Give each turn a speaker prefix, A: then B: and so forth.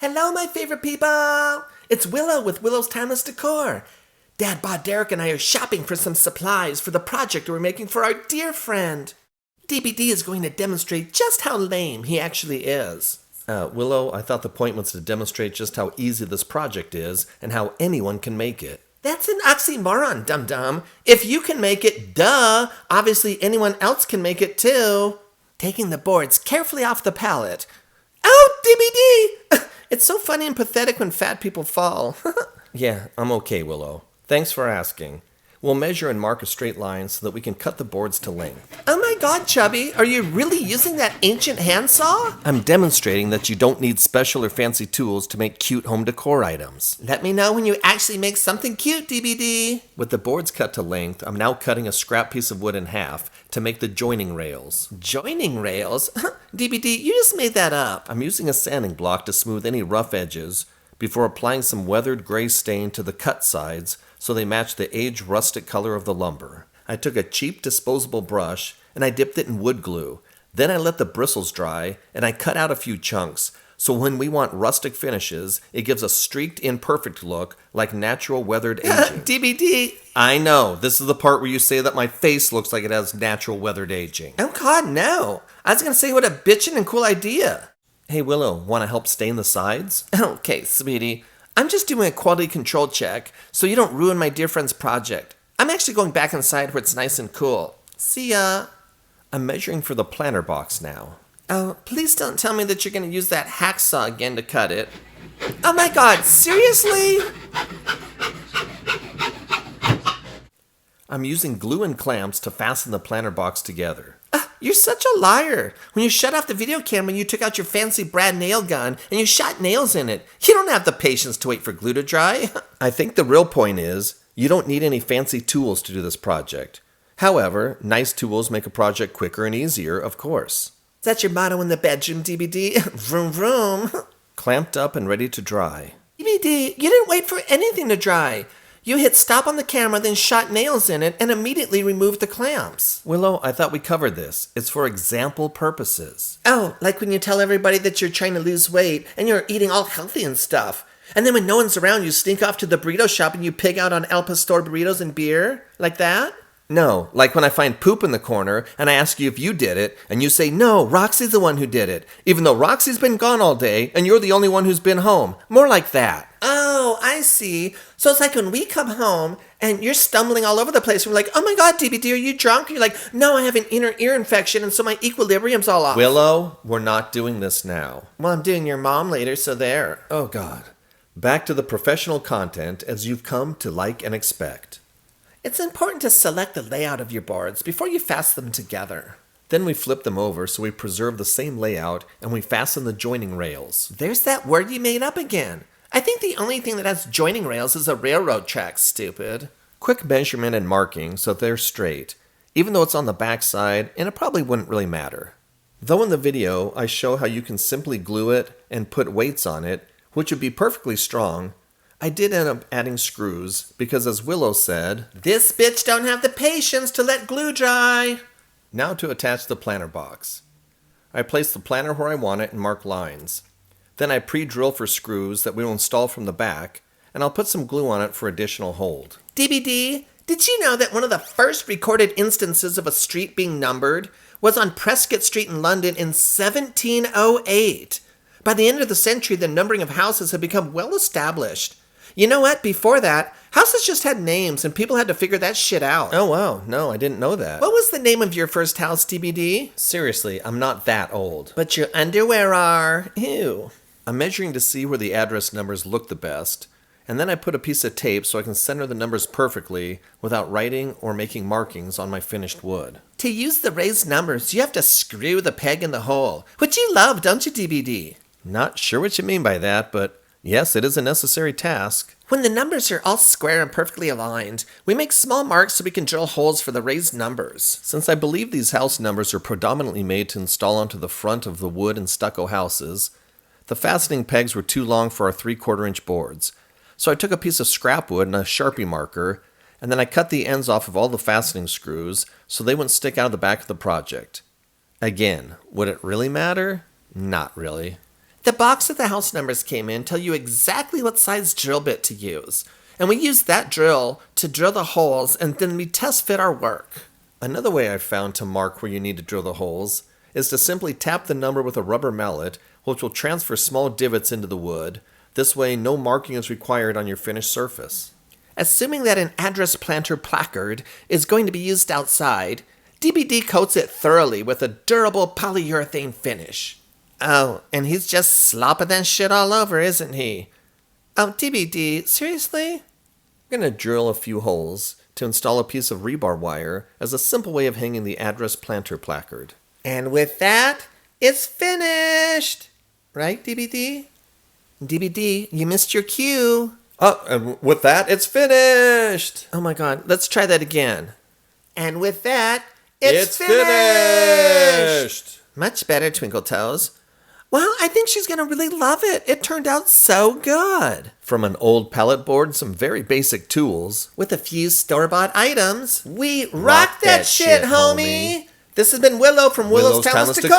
A: Hello, my favorite people! It's Willow with Willow's Timeless Decor. Dad, Bob, Derek, and I are shopping for some supplies for the project we're making for our dear friend. DBD is going to demonstrate just how lame he actually is.
B: Willow, I thought the point was to demonstrate just how easy this project is and how anyone can make it.
A: That's an oxymoron, dum-dum. If you can make it, duh, obviously anyone else can make it too. Taking the boards carefully off the pallet. Oh, DBD! It's so funny and pathetic when fat people fall.
B: Yeah, I'm okay, Willow. Thanks for asking. We'll measure and mark a straight line so that we can cut the boards to length.
A: Oh my god, Chubby, are you really using that ancient handsaw?
B: I'm demonstrating that you don't need special or fancy tools to make cute home decor items.
A: Let me know when you actually make something cute, DBD.
B: With the boards cut to length, I'm now cutting a scrap piece of wood in half to make the joining rails.
A: Joining rails? DBD, you just made that up.
B: I'm using a sanding block to smooth any rough edges before applying some weathered gray stain to the cut sides so they match the aged rustic color of the lumber. I took a cheap disposable brush and I dipped it in wood glue. Then I let the bristles dry and I cut out a few chunks so when we want rustic finishes, it gives a streaked imperfect look like natural weathered aging.
A: DBD.
B: I know, this is the part where you say that my face looks like it has natural weathered aging.
A: Oh god, no. I was gonna say what a bitchin' and cool idea.
B: Hey Willow, want to help stain the sides?
A: Okay, sweetie. I'm just doing a quality control check so you don't ruin my dear friend's project. I'm actually going back inside where it's nice and cool. See ya.
B: I'm measuring for the planter box now.
A: Oh, please don't tell me that you're going to use that hacksaw again to cut it. Oh my god, seriously?
B: I'm using glue and clamps to fasten the planter box together.
A: You're such a liar. When you shut off the video camera, you took out your fancy Brad nail gun and you shot nails in it. You don't have the patience to wait for glue to dry.
B: I think the real point is, you don't need any fancy tools to do this project. However, nice tools make a project quicker and easier, of course.
A: That's your motto in the bedroom, DBD. Vroom vroom.
B: Clamped up and ready to dry.
A: DBD, you didn't wait for anything to dry. You hit stop on the camera, then shot nails in it, and immediately removed the clamps.
B: Willow, I thought we covered this. It's for example purposes.
A: Oh, like when you tell everybody that you're trying to lose weight and you're eating all healthy and stuff. And then when no one's around, you sneak off to the burrito shop and you pig out on El Pastor burritos and beer? Like that?
B: No, like when I find poop in the corner and I ask you if you did it, and you say, no, Roxy's the one who did it, even though Roxy's been gone all day and you're the only one who's been home. More like that.
A: Oh, I see. So it's like when we come home and you're stumbling all over the place. We're like, oh my god, DBD, are you drunk? You're like, no, I have an inner ear infection and so my equilibrium's all off.
B: Willow, we're not doing this now.
A: Well, I'm doing your mom later, so there.
B: Oh god. Back to the professional content as you've come to like and expect.
A: It's important to select the layout of your boards before you fasten them together.
B: Then we flip them over so we preserve the same layout and we fasten the joining rails.
A: There's that word you made up again. I think the only thing that has joining rails is a railroad track, stupid.
B: Quick measurement and marking so they're straight, even though it's on the back side and it probably wouldn't really matter. Though in the video I show how you can simply glue it and put weights on it, which would be perfectly strong, I did end up adding screws because, as Willow said,
A: this bitch don't have the patience to let glue dry.
B: Now to attach the planter box. I place the planter where I want it and mark lines. Then I pre-drill for screws that we will install from the back, and I'll put some glue on it for additional hold.
A: DBD, did you know that one of the first recorded instances of a street being numbered was on Prescott Street in London in 1708? By the end of the century, the numbering of houses had become well established. You know what? Before that, houses just had names and people had to figure that shit out.
B: Oh wow, no, I didn't know that.
A: What was the name of your first house, DBD?
B: Seriously, I'm not that old.
A: But your underwear are. Ew.
B: I'm measuring to see where the address numbers look the best, and then I put a piece of tape so I can center the numbers perfectly without writing or making markings on my finished wood.
A: To use the raised numbers, you have to screw the peg in the hole, which you love, don't you, DBD?
B: Not sure what you mean by that, but yes, it is a necessary task.
A: When the numbers are all square and perfectly aligned, we make small marks so we can drill holes for the raised numbers.
B: Since I believe these house numbers are predominantly made to install onto the front of the wood and stucco houses, the fastening pegs were too long for our 3/4 inch boards. So I took a piece of scrap wood and a Sharpie marker, and then I cut the ends off of all the fastening screws so they wouldn't stick out of the back of the project. Again, would it really matter? Not really.
A: The box that the house numbers came in tell you exactly what size drill bit to use. And we use that drill to drill the holes, and then we test fit our work.
B: Another way I've found to mark where you need to drill the holes is to simply tap the number with a rubber mallet, which will transfer small divots into the wood. This way, no marking is required on your finished surface.
A: Assuming that an address planter placard is going to be used outside, DBD coats it thoroughly with a durable polyurethane finish. Oh, and he's just slopping that shit all over, isn't he? Oh, DBD, seriously?
B: I'm going to drill a few holes to install a piece of rebar wire as a simple way of hanging the address planter placard.
A: And with that, it's finished! Right, DBD? DBD, you missed your cue.
B: Oh, and with that, it's finished!
A: Oh my god, let's try that again. And with that, it's
B: finished!
A: Much better, Twinkle Toes. Well, I think she's going to really love it. It turned out so good.
B: From an old pallet board, some very basic tools,
A: with a few store-bought items, we rock that shit, homie. This has been Willow from Willow's Talents Decor.